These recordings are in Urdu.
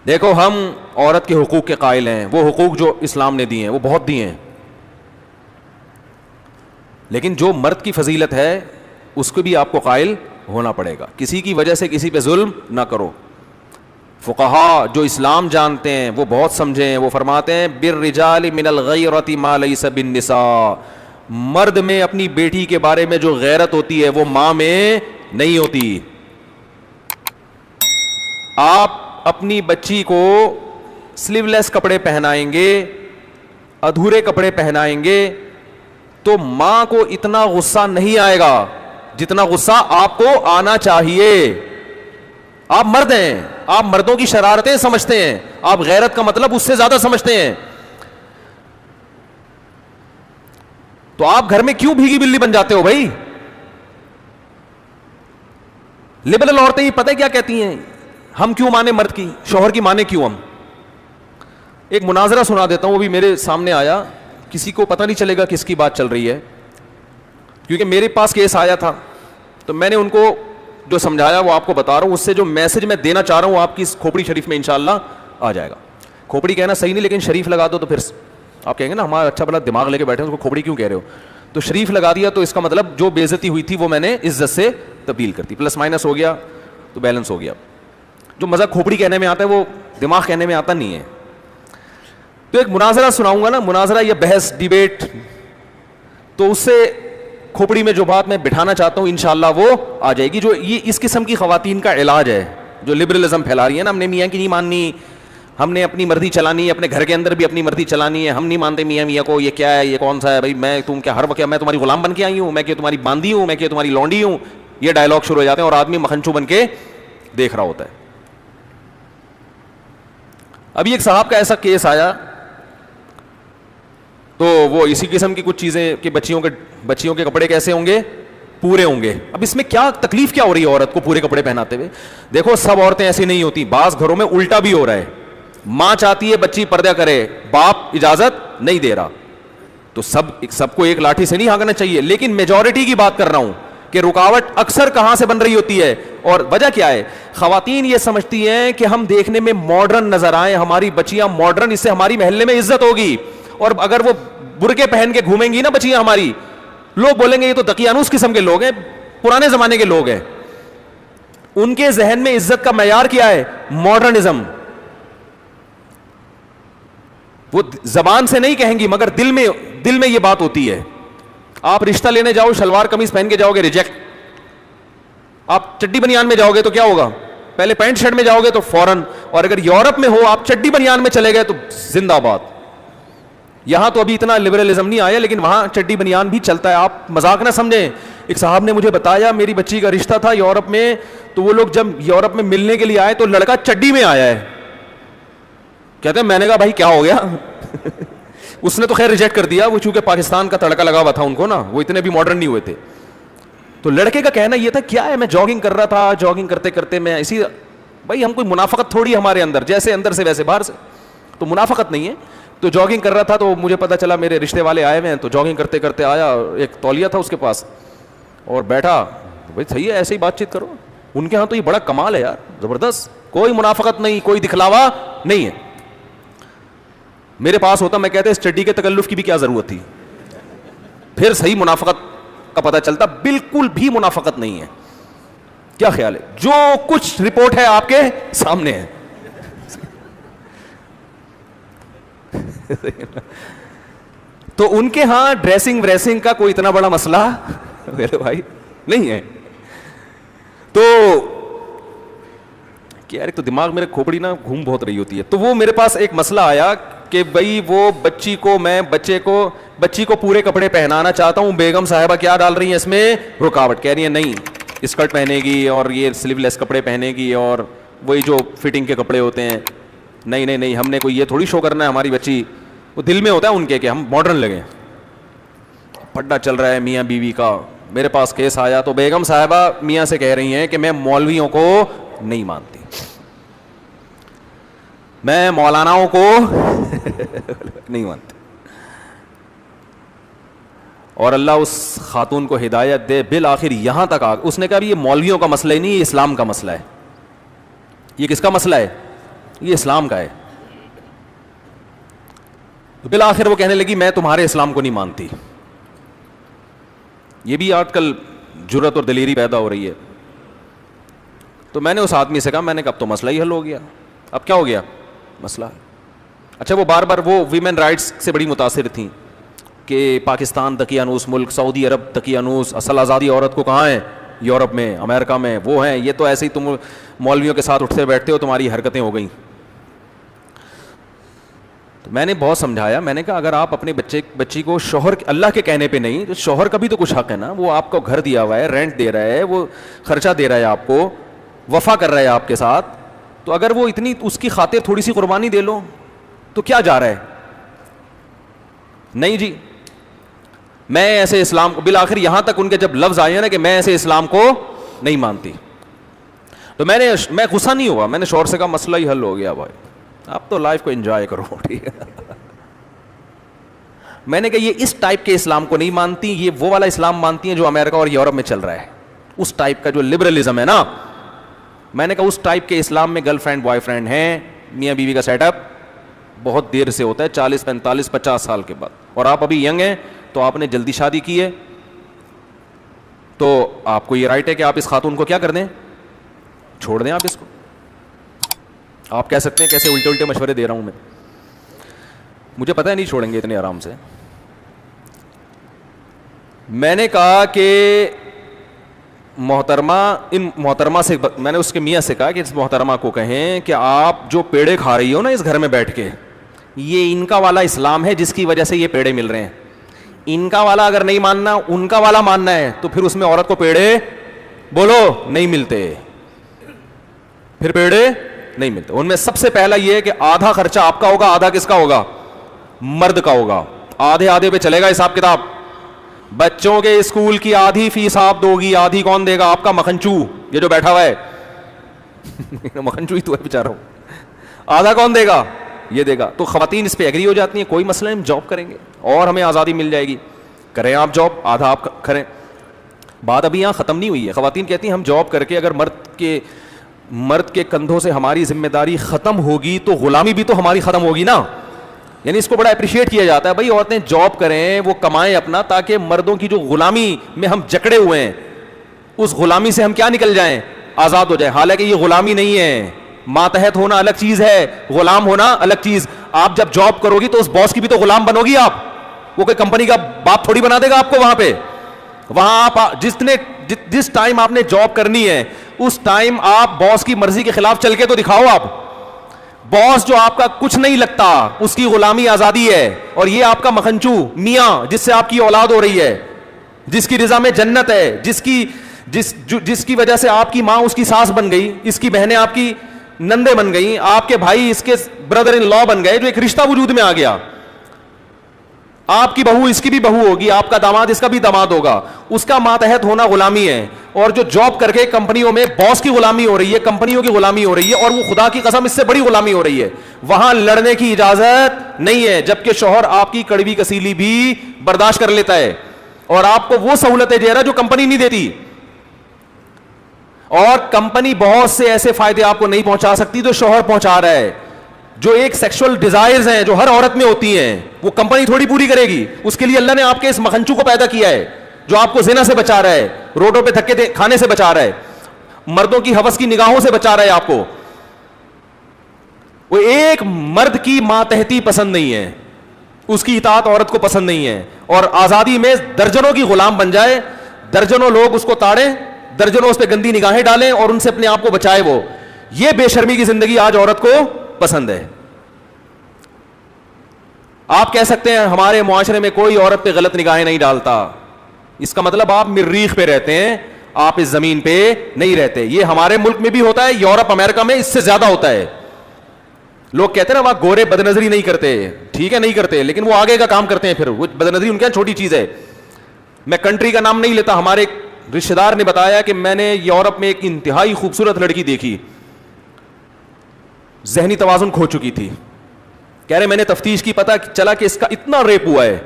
دیکھو ہم عورت کے حقوق کے قائل ہیں, وہ حقوق جو اسلام نے دیے ہیں وہ بہت دیے ہیں, لیکن جو مرد کی فضیلت ہے اس کو بھی آپ کو قائل ہونا پڑے گا. کسی کی وجہ سے کسی پہ ظلم نہ کرو. فقہا جو اسلام جانتے ہیں وہ بہت سمجھے ہیں, وہ فرماتے ہیں بالرجال من الغیرۃ ما لیس بالنساء, مرد میں اپنی بیٹی کے بارے میں جو غیرت ہوتی ہے وہ ماں میں نہیں ہوتی. آپ اپنی بچی کو سلیو لیس کپڑے پہنائیں گے, ادھورے کپڑے پہنائیں گے, تو ماں کو اتنا غصہ نہیں آئے گا جتنا غصہ آپ کو آنا چاہیے. آپ مرد ہیں, آپ مردوں کی شرارتیں سمجھتے ہیں, آپ غیرت کا مطلب اس سے زیادہ سمجھتے ہیں. تو آپ گھر میں کیوں بھیگی بلی بن جاتے ہو بھائی؟ لبرل عورتیں یہ پتہ کیا کہتی ہیں, ہم کیوں مانے مرد کی, شوہر کی مانے کیوں ہم. ایک مناظرہ سنا دیتا ہوں, وہ بھی میرے سامنے آیا, کسی کو پتہ نہیں چلے گا کس کی بات چل رہی ہے, کیونکہ میرے پاس کیس آیا تھا تو میں نے ان کو جو سمجھایا وہ آپ کو بتا رہا ہوں. اس سے جو میسج میں دینا چاہ رہا ہوں آپ کی اس کھوپڑی شریف میں انشاءاللہ آ جائے گا. کھوپڑی کہنا صحیح نہیں, لیکن شریف لگا دو تو پھر آپ کہیں گے نا ہمارا اچھا بڑا دماغ لے کے بیٹھے ہیں, اس کو کھوپڑی کیوں کہہ رہے ہو. تو شریف لگا دیا تو اس کا مطلب جو بے عزتی ہوئی تھی وہ میں نے عزت سے تبدیل کر دی, پلس مائنس ہو گیا تو بیلنس ہو گیا. جو مزہ کھوپڑی کہنے میں آتا ہے وہ دماغ کہنے میں آتا نہیں ہے. تو ایک مناظرہ سناؤں گا نا, مناظرہ یا بحث ڈیبیٹ, تو اس سے کھوپڑی میں جو بات میں بٹھانا چاہتا ہوں انشاءاللہ وہ آ جائے گی. جو یہ اس قسم کی خواتین کا علاج ہے جو لبرلزم پھیلا رہی ہے نا, ہم نے میاں کی نہیں ماننی, ہم نے اپنی مرضی چلانی ہے, اپنے گھر کے اندر بھی اپنی مرضی چلانی ہے, ہم نہیں مانتے میاں کو, یہ کیا ہے, یہ کون سا ہے بھائی, میں تم کیا ہر وقت میں تمہاری غلام بن کے آئی ہوں, میں کہ تمہاری باندھی ہوں, میں کہ تمہاری لونڈی ہوں. یہ ڈائلاگ شروع ہو جاتے ہیں اور آدمی مکھنچو بن کے دیکھ رہا ہوتا ہے. ابھی ایک صاحب کا ایسا کیس آیا تو وہ اسی قسم کی کچھ چیزیں کہ بچیوں کے کپڑے کیسے ہوں گے, پورے ہوں گے. اب اس میں کیا تکلیف کیا ہو رہی ہے عورت کو پورے کپڑے پہناتے ہوئے؟ دیکھو سب عورتیں ایسی نہیں ہوتی, بعض گھروں میں الٹا بھی ہو رہا ہے. ماں چاہتی ہے بچی پردہ کرے, باپ اجازت نہیں دے رہا, تو سب کو ایک لاٹھی سے نہیں ہانکنا چاہیے. لیکن میجورٹی کی بات کر رہا ہوں کہ رکاوٹ اکثر کہاں سے بن رہی ہوتی ہے اور وجہ کیا ہے. خواتین یہ سمجھتی ہیں کہ ہم دیکھنے میں ماڈرن نظر آئیں, ہماری بچیاں ماڈرن, اس سے ہماری محلے میں عزت ہوگی. اور اگر وہ برقعے پہن کے گھومیں گی نا بچیاں ہماری, لوگ بولیں گے یہ تو دقیانوس قسم کے لوگ ہیں, پرانے زمانے کے لوگ ہیں. ان کے ذہن میں عزت کا معیار کیا ہے؟ ماڈرنزم. وہ زبان سے نہیں کہیں گی مگر دل میں یہ بات ہوتی ہے. آپ رشتہ لینے جاؤ شلوار قمیض پہن کے جاؤ گے, ریجیکٹ. آپ چڈی بنیان میں جاؤ گے تو کیا ہوگا؟ پہلے پینٹ شرٹ میں جاؤ گے تو فوراً. اور اگر یورپ میں ہو آپ چڈی بنیان میں چلے گئے تو زندہ باد. یہاں تو ابھی اتنا لبرلزم نہیں آیا لیکن وہاں چڈی بنیان بھی چلتا ہے, آپ مذاق نہ سمجھیں. ایک صاحب نے مجھے بتایا میری بچی کا رشتہ تھا یورپ میں, تو وہ لوگ جب یورپ میں ملنے کے لیے آئے تو لڑکا چڈی میں آیا ہے. کہتے ہیں میں نے کہا بھائی کیا ہو گیا اس نے تو خیر ریجیکٹ کر دیا, وہ چونکہ پاکستان کا تڑکا لگا ہوا تھا ان کو نا, وہ اتنے بھی ماڈرن نہیں ہوئے تھے. تو لڑکے کا کہنا یہ تھا کیا ہے, میں جاگنگ کر رہا تھا, جاگنگ کرتے کرتے میں اسی, بھائی ہم کوئی منافقت تھوڑی ہمارے اندر, جیسے اندر سے ویسے باہر سے, تو منافقت نہیں ہے. تو جاگنگ کر رہا تھا تو مجھے پتا چلا میرے رشتے والے آئے ہوئے ہیں, تو جاگنگ کرتے کرتے آیا, ایک تولیہ تھا اس کے پاس اور بیٹھا. بھائی صحیح ہے ایسے ہی بات چیت کرو. ان کے ہاں تو یہ بڑا کمال ہے یار, زبردست, کوئی منافقت نہیں, کوئی دکھلاوا نہیں ہے. میرے پاس ہوتا میں کہتے اسٹڈی کے تکلف کی بھی کیا ضرورت تھی, پھر صحیح منافقت کا پتہ چلتا. بالکل بھی منافقت نہیں ہے. کیا خیال ہے؟ جو کچھ رپورٹ ہے آپ کے سامنے ہے. تو ان کے ہاں ڈریسنگ وریسنگ کا کوئی اتنا بڑا مسئلہ میرے بھائی نہیں ہے. تو کیا ایک تو دماغ میرے کھوپڑی نا گھوم بہت رہی ہوتی ہے. تو وہ میرے پاس ایک مسئلہ آیا کہ بھائی وہ بچی کو پورے کپڑے پہنانا چاہتا ہوں, بیگم صاحبہ کیا ڈال رہی ہیں اس میں رکاوٹ, کہہ رہی ہیں نہیں اسکرٹ پہنے گی اور یہ سلیو لیس کپڑے پہنے گی اور وہی جو فٹنگ کے کپڑے ہوتے ہیں, نہیں ہم نے کوئی یہ تھوڑی شو کرنا ہے. ہماری بچی, وہ دل میں ہوتا ہے ان کے کہ ہم ماڈرن لگیں. پڈا چل رہا ہے میاں بیوی کا. میرے پاس کیس آیا تو بیگم صاحبہ میاں سے کہہ رہی ہیں کہ میں مولویوں کو نہیں مانتی, میں مولاناؤں کو نہیں مانتی. اور اللہ اس خاتون کو ہدایت دے, بالآخر یہاں تک اس نے کہا یہ مولویوں کا مسئلہ ہی نہیں, یہ اسلام کا مسئلہ ہے. یہ کس کا مسئلہ ہے؟ یہ اسلام کا ہے. بالآخر وہ کہنے لگی میں تمہارے اسلام کو نہیں مانتی. یہ بھی آج کل جرأت اور دلیری پیدا ہو رہی ہے. تو میں نے اس آدمی سے کہا, میں نے کہا اب تو مسئلہ ہی حل ہو گیا. اب کیا ہو گیا مسئلہ؟ اچھا وہ بار بار وہ ویمن رائٹس سے بڑی متاثر تھیں کہ پاکستان دقیانوس ملک, سعودی عرب دقیانوس, اصل آزادی عورت کو کہاں ہے, یورپ میں, امریکہ میں, وہ ہیں. یہ تو ایسے ہی تم مولویوں کے ساتھ اٹھتے بیٹھتے ہو, تمہاری حرکتیں ہو گئیں. تو میں نے بہت سمجھایا, میں نے کہا اگر آپ اپنے بچی کو شوہر اللہ کے کہنے پہ نہیں, تو شوہر کا بھی تو کچھ حق ہے نا. وہ آپ کو گھر دیا ہوا ہے, رینٹ دے رہا ہے, وہ خرچہ دے رہا ہے آپ کو, وفا کر رہا ہے آپ کے ساتھ. تو اگر وہ اتنی اس کی خاطر تھوڑی سی قربانی دے لو تو کیا جا رہا ہے؟ نہیں جی میں ایسے اسلام کو, بالآخر یہاں تک ان کے جب لفظ آئے ہیں نا کہ میں ایسے اسلام کو نہیں مانتی, تو میں غصہ نہیں ہوا. میں نے شوہر سے کہا مسئلہ ہی حل ہو گیا بھائی, آپ تو لائف کو انجوائے کرو. ٹھیک ہے. میں نے کہا یہ اس ٹائپ کے اسلام کو نہیں مانتی, یہ وہ والا اسلام مانتی ہیں جو امریکہ اور یورپ میں چل رہا ہے, اس ٹائپ کا جو لبرلزم ہے نا. میں نے کہا اس ٹائپ کے اسلام میں گرل فرینڈ بوائے فرینڈ ہیں, میاں بیوی کا سیٹ اپ بہت دیر سے ہوتا ہے, 40 45 50 سال کے بعد. اور آپ ابھی ینگ ہیں تو آپ نے جلدی شادی کی ہے, تو آپ کو یہ رائٹ ہے کہ آپ اس خاتون کو کیا کر دیں, چھوڑ دیں. آپ اس کو آپ کہہ سکتے ہیں کیسے الٹے الٹے مشورے دے رہا ہوں میں, مجھے پتہ ہے نہیں چھوڑیں گے اتنے آرام سے. میں نے کہا کہ محترمہ سے میں نے اس کے میاں سے کہا کہ اس محترمہ کو کہیں کہ آپ جو پیڑے کھا رہی ہو نا اس گھر میں بیٹھ کے, یہ ان کا والا اسلام ہے جس کی وجہ سے یہ پیڑے مل رہے ہیں. ان کا والا اگر نہیں ماننا, ان کا والا ماننا ہے, تو پھر اس میں عورت کو پیڑے بولو نہیں ملتے, پھر پیڑے نہیں ملتے. ان میں سب سے پہلا یہ ہے کہ آدھا خرچہ آپ کا ہوگا, آدھا کس کا ہوگا, مرد کا ہوگا. آدھے آدھے پہ چلے گا حساب کتاب. بچوں کے اسکول کی آدھی فیس آپ دو گی, آدھی کون دے گا, آپ کا مکھنچو یہ جو بیٹھا ہوا ہے. مکھنچو ہی تو ہے بیچارہ. آدھا کون دے گا, یہ دے گا. تو خواتین اس پہ ایگری ہو جاتی ہیں, کوئی مسئلہ نہیں, ہم جاب کریں گے اور ہمیں آزادی مل جائے گی. کریں آپ جاب, آدھا آپ کریں. بات ابھی یہاں ختم نہیں ہوئی ہے. خواتین کہتی ہیں ہم جاب کر کے اگر مرد کے کندھوں سے ہماری ذمہ داری ختم ہوگی تو غلامی بھی تو ہماری ختم ہوگی نا. یعنی اس کو بڑا اپریشیٹ کیا جاتا ہے, بھائی عورتیں جاب کریں, وہ کمائیں اپنا, تاکہ مردوں کی جو غلامی میں ہم جکڑے ہوئے ہیں اس غلامی سے ہم کیا نکل جائیں, آزاد ہو جائیں. حالانکہ یہ غلامی نہیں ہے, ماتحت ہونا الگ چیز ہے, غلام ہونا الگ چیز. آپ جب جاب کرو گی تو اس باس کی بھی تو غلام بنو گی آپ, وہ کوئی کمپنی کا باپ تھوڑی بنا دے گا آپ کو. وہاں پہ وہاں آپ جس ٹائم آپ نے جاب کرنی ہے اس ٹائم آپ باس کی مرضی کے خلاف چل کے تو دکھاؤ. آپ باس جو آپ کا کچھ نہیں لگتا اس کی غلامی آزادی ہے, اور یہ آپ کا مکھنچو میاں جس سے آپ کی اولاد ہو رہی ہے, جس کی رضا میں جنت ہے, جس کی وجہ سے آپ کی ماں اس کی ساس بن گئی, اس کی بہنیں آپ کی نندے بن گئی, آپ کے بھائی اس کے بردر ان لا بن گئے, جو ایک رشتہ وجود میں آ گیا. آپ کی بہو اس کی بھی بہو ہوگی, آپ کا داماد اس کا بھی داماد ہوگا. اس کا ماتحت ہونا غلامی ہے. اور جو جاب کر کے کمپنیوں میں باس کی غلامی ہو رہی ہے, کمپنیوں کی غلامی ہو رہی ہے, اور وہ خدا کی قسم اس سے بڑی غلامی ہو رہی ہے, وہاں لڑنے کی اجازت نہیں ہے. جبکہ شوہر آپ کی کڑوی کسیلی بھی برداشت کر لیتا ہے اور آپ کو وہ سہولتیں دے رہا ہے جو کمپنی نہیں دیتی. اور کمپنی بہت سے ایسے فائدے آپ کو نہیں پہنچا سکتی جو شوہر پہنچا رہا ہے. جو ایک سیکشل ڈیزائرز ہیں جو ہر عورت میں ہوتی ہیں, وہ کمپنی تھوڑی پوری کرے گی. اس کے لیے اللہ نے آپ کے اس مکھنچو کو پیدا کیا ہے جو آپ کو زنا سے بچا رہا ہے, روڈوں پہ دھکے کھانے سے بچا رہا ہے, مردوں کی ہوس کی نگاہوں سے بچا رہا ہے آپ کو. وہ ایک مرد کی ماتحتی پسند نہیں ہے, اس کی اطاعت عورت کو پسند نہیں ہے, اور آزادی میں درجنوں کی غلام بن جائے, درجنوں لوگ اس کو تاڑیں, درجنوں اس پہ گندی نگاہیں ڈالیں اور ان سے اپنے آپ کو بچائے. وہ یہ بے شرمی کی زندگی آج عورت کو پسند ہے. آپ کہہ سکتے ہیں ہمارے معاشرے میں کوئی عورت پہ غلط نگاہیں نہیں ڈالتا, اس کا مطلب آپ مریخ پہ رہتے ہیں, آپ اس زمین پہ نہیں رہتے. یہ ہمارے ملک میں بھی ہوتا ہے, یورپ امریکہ میں اس سے زیادہ ہوتا ہے. لوگ کہتے ہیں نا وہاں گورے بدنظری نہیں کرتے, ٹھیک ہے نہیں کرتے, لیکن وہ آگے کا کام کرتے ہیں. پھر وہ بدنظری ان کے چھوٹی چیز ہے. میں کنٹری کا نام نہیں لیتا, ہمارے ایک رشتے دار نے بتایا کہ میں نے یورپ میں ایک انتہائی خوبصورت لڑکی دیکھی, ذہنی توازن کھو چکی تھی. کہہ رہے میں نے تفتیش کی, پتہ چلا کہ اس کا اتنا ریپ ہوا ہے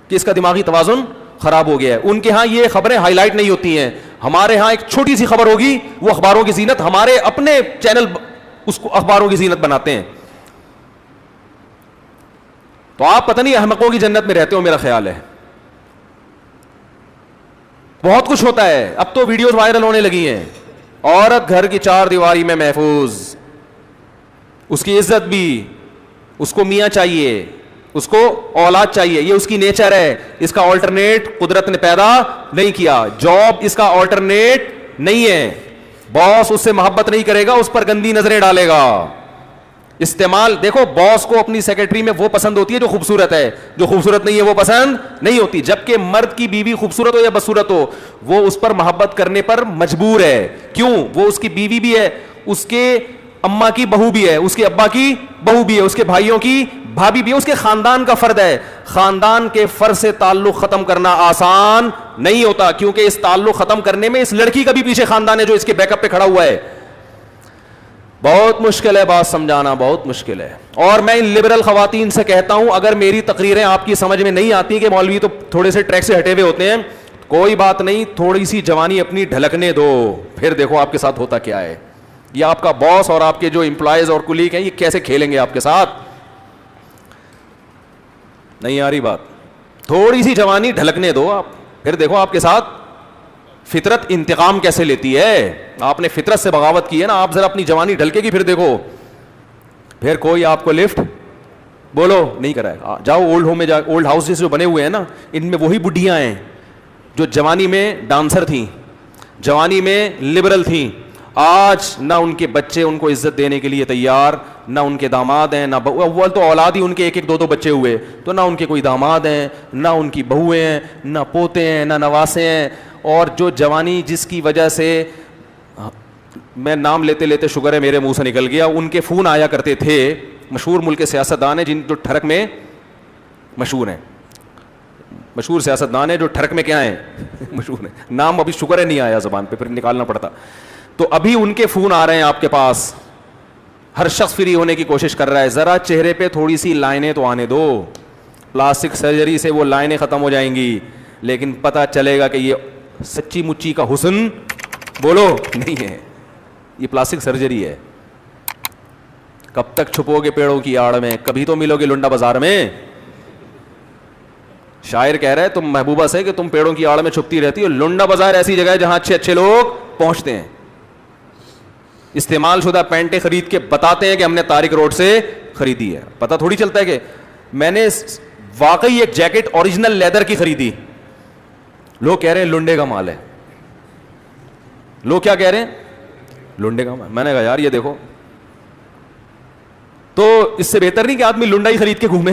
کہ اس کا دماغی توازن خراب ہو گیا ہے. ان کے ہاں یہ خبریں ہائی لائٹ نہیں ہوتی ہیں, ہمارے ہاں ایک چھوٹی سی خبر ہوگی وہ اخباروں کی زینت, ہمارے اپنے چینل اس کو اخباروں کی زینت بناتے ہیں. تو آپ پتہ نہیں احمقوں کی جنت میں رہتے ہو, میرا خیال ہے. بہت کچھ ہوتا ہے. اب تو ویڈیوز وائرل ہونے لگی ہیں, عورت گھر کی چار دیواری میں محفوظ, اس کی عزت بھی, اس کو میاں چاہیے, اس کو اولاد چاہیے, یہ اس کی نیچر ہے, اس کا آلٹرنیٹ قدرت نے پیدا نہیں کیا. جاب اس کا آلٹرنیٹ نہیں ہے. باس اس سے محبت نہیں کرے گا, اس پر گندی نظریں ڈالے گا. استعمال دیکھو, باس کو اپنی سیکرٹری میں وہ پسند ہوتی ہے جو خوبصورت ہے, جو خوبصورت نہیں ہے وہ پسند نہیں ہوتی. جبکہ مرد کی بیوی خوبصورت ہو یا بدصورت ہو, وہ اس پر محبت کرنے پر مجبور ہے. کیوں؟ وہ اس کی بیوی بھی ہے, اس کے اماں کی بہو بھی ہے, اس کے ابا کی بہو بھی ہے, اس کے بھائیوں کی بھابھی بھی ہے, اس کے خاندان کا فرد ہے. خاندان کے فرد سے تعلق ختم کرنا آسان نہیں ہوتا, کیونکہ اس تعلق ختم کرنے میں اس لڑکی کا بھی پیچھے خاندان ہے جو اس کے بیک اپ پہ کھڑا ہوا ہے. بہت مشکل ہے بات سمجھانا, بہت مشکل ہے. اور میں ان لبرل خواتین سے کہتا ہوں, اگر میری تقریریں آپ کی سمجھ میں نہیں آتی کہ مولوی تو تھوڑے سے ٹریک سے ہٹے ہوئے ہوتے ہیں, کوئی بات نہیں, تھوڑی سی جوانی اپنی ڈھلکنے دو, پھر دیکھو آپ کے ساتھ ہوتا کیا ہے. یہ آپ کا باس اور آپ کے جو امپلائیز اور کلیگ ہیں یہ کیسے کھیلیں گے آپ کے ساتھ. نہیں آ رہی بات؟ تھوڑی سی جوانی ڈھلکنے دو آپ, پھر دیکھو آپ کے ساتھ فطرت انتقام کیسے لیتی ہے. آپ نے فطرت سے بغاوت کی ہے نا, آپ ذرا اپنی جوانی ڈھلکے گی, پھر دیکھو, پھر کوئی آپ کو لفٹ بولو نہیں کرائے. جاؤ اولڈ ہوم میں, جا, اولڈ ہاؤسز جو بنے ہوئے ہیں نا, ان میں وہی بڈھیاں ہیں جو جوانی میں ڈانسر تھیں, جوانی میں لبرل تھیں. آج نہ ان کے بچے ان کو عزت دینے کے لیے تیار, نہ ان کے داماد ہیں, نہ اول تو اولاد ہی ان کے ایک ایک دو دو بچے ہوئے, تو نہ ان کے کوئی داماد ہیں, نہ ان کی بہویں ہیں, نہ پوتے ہیں, نہ نواسے ہیں. اور جو جوانی جس کی وجہ سے, میں نام لیتے لیتے شکر ہے میرے منہ سے نکل گیا, ان کے فون آیا کرتے تھے, مشہور ملک کے سیاستدان ہیں جن جو ٹھڑک میں مشہور ہیں, مشہور سیاستدان ہیں جو ٹھڑک میں کیا ہیں مشہور ہیں, نام ابھی شکر ہے نہیں آیا زبان پہ, پھر نکالنا پڑتا. تو ابھی ان کے فون آ رہے ہیں آپ کے پاس, ہر شخص فری ہونے کی کوشش کر رہا ہے. ذرا چہرے پہ تھوڑی سی لائنیں تو آنے دو, پلاسٹک سرجری سے وہ لائنیں ختم ہو جائیں گی, لیکن پتہ چلے گا کہ یہ سچی مچی کا حسن بولو نہیں ہے, یہ پلاسٹک سرجری ہے. کب تک چھپو گے پیڑوں کی آڑ میں, کبھی تو ملو گے لنڈا بازار میں. شاعر کہہ رہا ہے تم محبوبہ سے کہ تم پیڑوں کی آڑ میں چھپتی رہتی ہو, لنڈا بازار ایسی جگہ ہے جہاں اچھے اچھے لوگ پہنچتے ہیں. استعمال شدہ پینٹیں خرید کے بتاتے ہیں کہ ہم نے طارق روڈ سے خریدی ہے. پتہ تھوڑی چلتا ہے کہ میں نے واقعی ایک جیکٹ اوریجنل لیدر کی خریدی, لوگ کہہ رہے ہیں لنڈے کا مال ہے. لوگ کیا کہہ رہے ہیں؟ لنڈے کا مال. میں نے کہا یار یہ دیکھو, تو اس سے بہتر نہیں کہ آدمی لنڈا ہی خرید کے گھومے.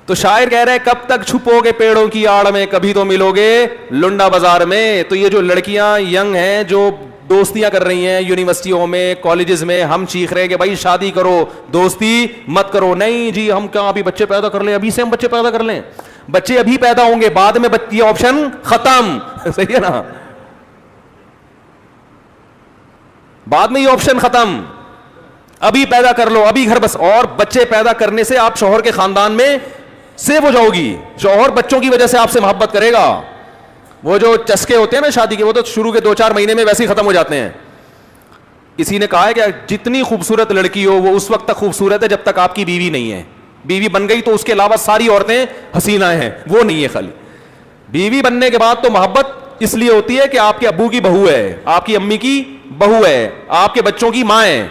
تو شاعر کہہ رہے ہیں کب تک چھپو گے پیڑوں کی آڑ میں, کبھی تو ملو گے لنڈا بازار میں. تو یہ جو لڑکیاں ینگ ہیں جو دوستیاں کر رہی ہیں یونیورسٹیوں میں, کالجز میں, ہم چیخ رہے ہیں کہ بھائی شادی کرو, دوستی مت کرو. نہیں جی ہم کہاں ابھی بچے پیدا کر لیں, ابھی سے ہم بچے پیدا کر لیں. بچے ابھی پیدا ہوں گے, بعد میں یہ آپشن ختم. صحیح ہے نا, بعد میں یہ آپشن ختم. ابھی پیدا کر لو, ابھی گھر بس. اور بچے پیدا کرنے سے آپ شوہر کے خاندان میں سیو ہو جاؤ گی. شوہر بچوں کی وجہ سے آپ سے محبت کرے گا. وہ جو چسکے ہوتے ہیں نا شادی کے, وہ تو شروع کے 2-4 مہینے میں ویسے ہی ختم ہو جاتے ہیں. کسی نے کہا ہے کہ جتنی خوبصورت لڑکی ہو وہ اس وقت تک خوبصورت ہے جب تک آپ کی بیوی نہیں ہے. بیوی بن گئی تو اس کے علاوہ ساری عورتیں حسینہ ہیں, وہ نہیں ہے. خالی بیوی بننے کے بعد تو محبت اس لیے ہوتی ہے کہ آپ کے ابو کی بہو ہے, آپ کی امی کی بہو ہے, آپ کے بچوں کی ماں ہے,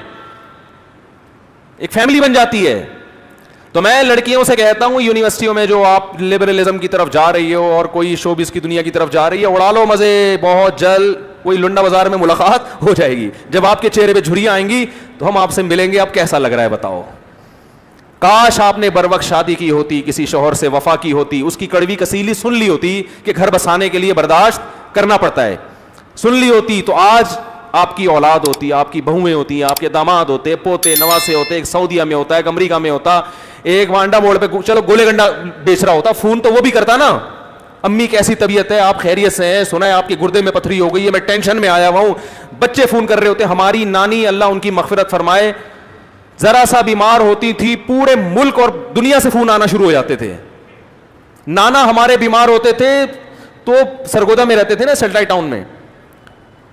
ایک فیملی بن جاتی ہے. تو میں لڑکیوں سے کہتا ہوں یونیورسٹیوں میں جو آپ لبرلزم کی طرف جا رہی ہو اور کوئی شوبز کی دنیا کی طرف جا رہی ہے, اڑا لو مزے, بہت جلد کوئی لنڈا بازار میں ملاقات ہو جائے گی. جب آپ کے چہرے پہ جھریاں آئیں گی تو ہم آپ سے ملیں گے, اب کیسا لگ رہا ہے بتاؤ. کاش آپ نے بر وقت شادی کی ہوتی, کسی شوہر سے وفا کی ہوتی, اس کی کڑوی کسیلی سن لی ہوتی کہ گھر بسانے کے لیے برداشت کرنا پڑتا ہے, سن لی ہوتی تو آج آپ کی اولاد ہوتی, آپ کی بہویں ہوتی, آپ کے داماد ہوتے, پوتے نواسے ہوتے. ایک سعودیہ میں ہوتا ہے, ایک امریکہ میں ہوتا, ایک وانڈا موڑ پہ چلو گولے گنڈا بیچ رہا ہوتا, فون تو وہ بھی کرتا نا, امی کیسی طبیعت ہے, آپ خیریت سے ہیں, سنا ہے آپ کے گردے میں پتھری ہو گئی ہے, میں ٹینشن میں آیا ہوا ہوں. بچے فون کر رہے ہوتے. ہماری نانی اللہ ان کی مغفرت فرمائے ذرا سا بیمار ہوتی تھی پورے ملک اور دنیا سے فون آنا شروع ہو جاتے تھے. نانا ہمارے بیمار ہوتے تھے تو سرگودا میں رہتے تھے نا, سیٹلائٹ ٹاؤن میں,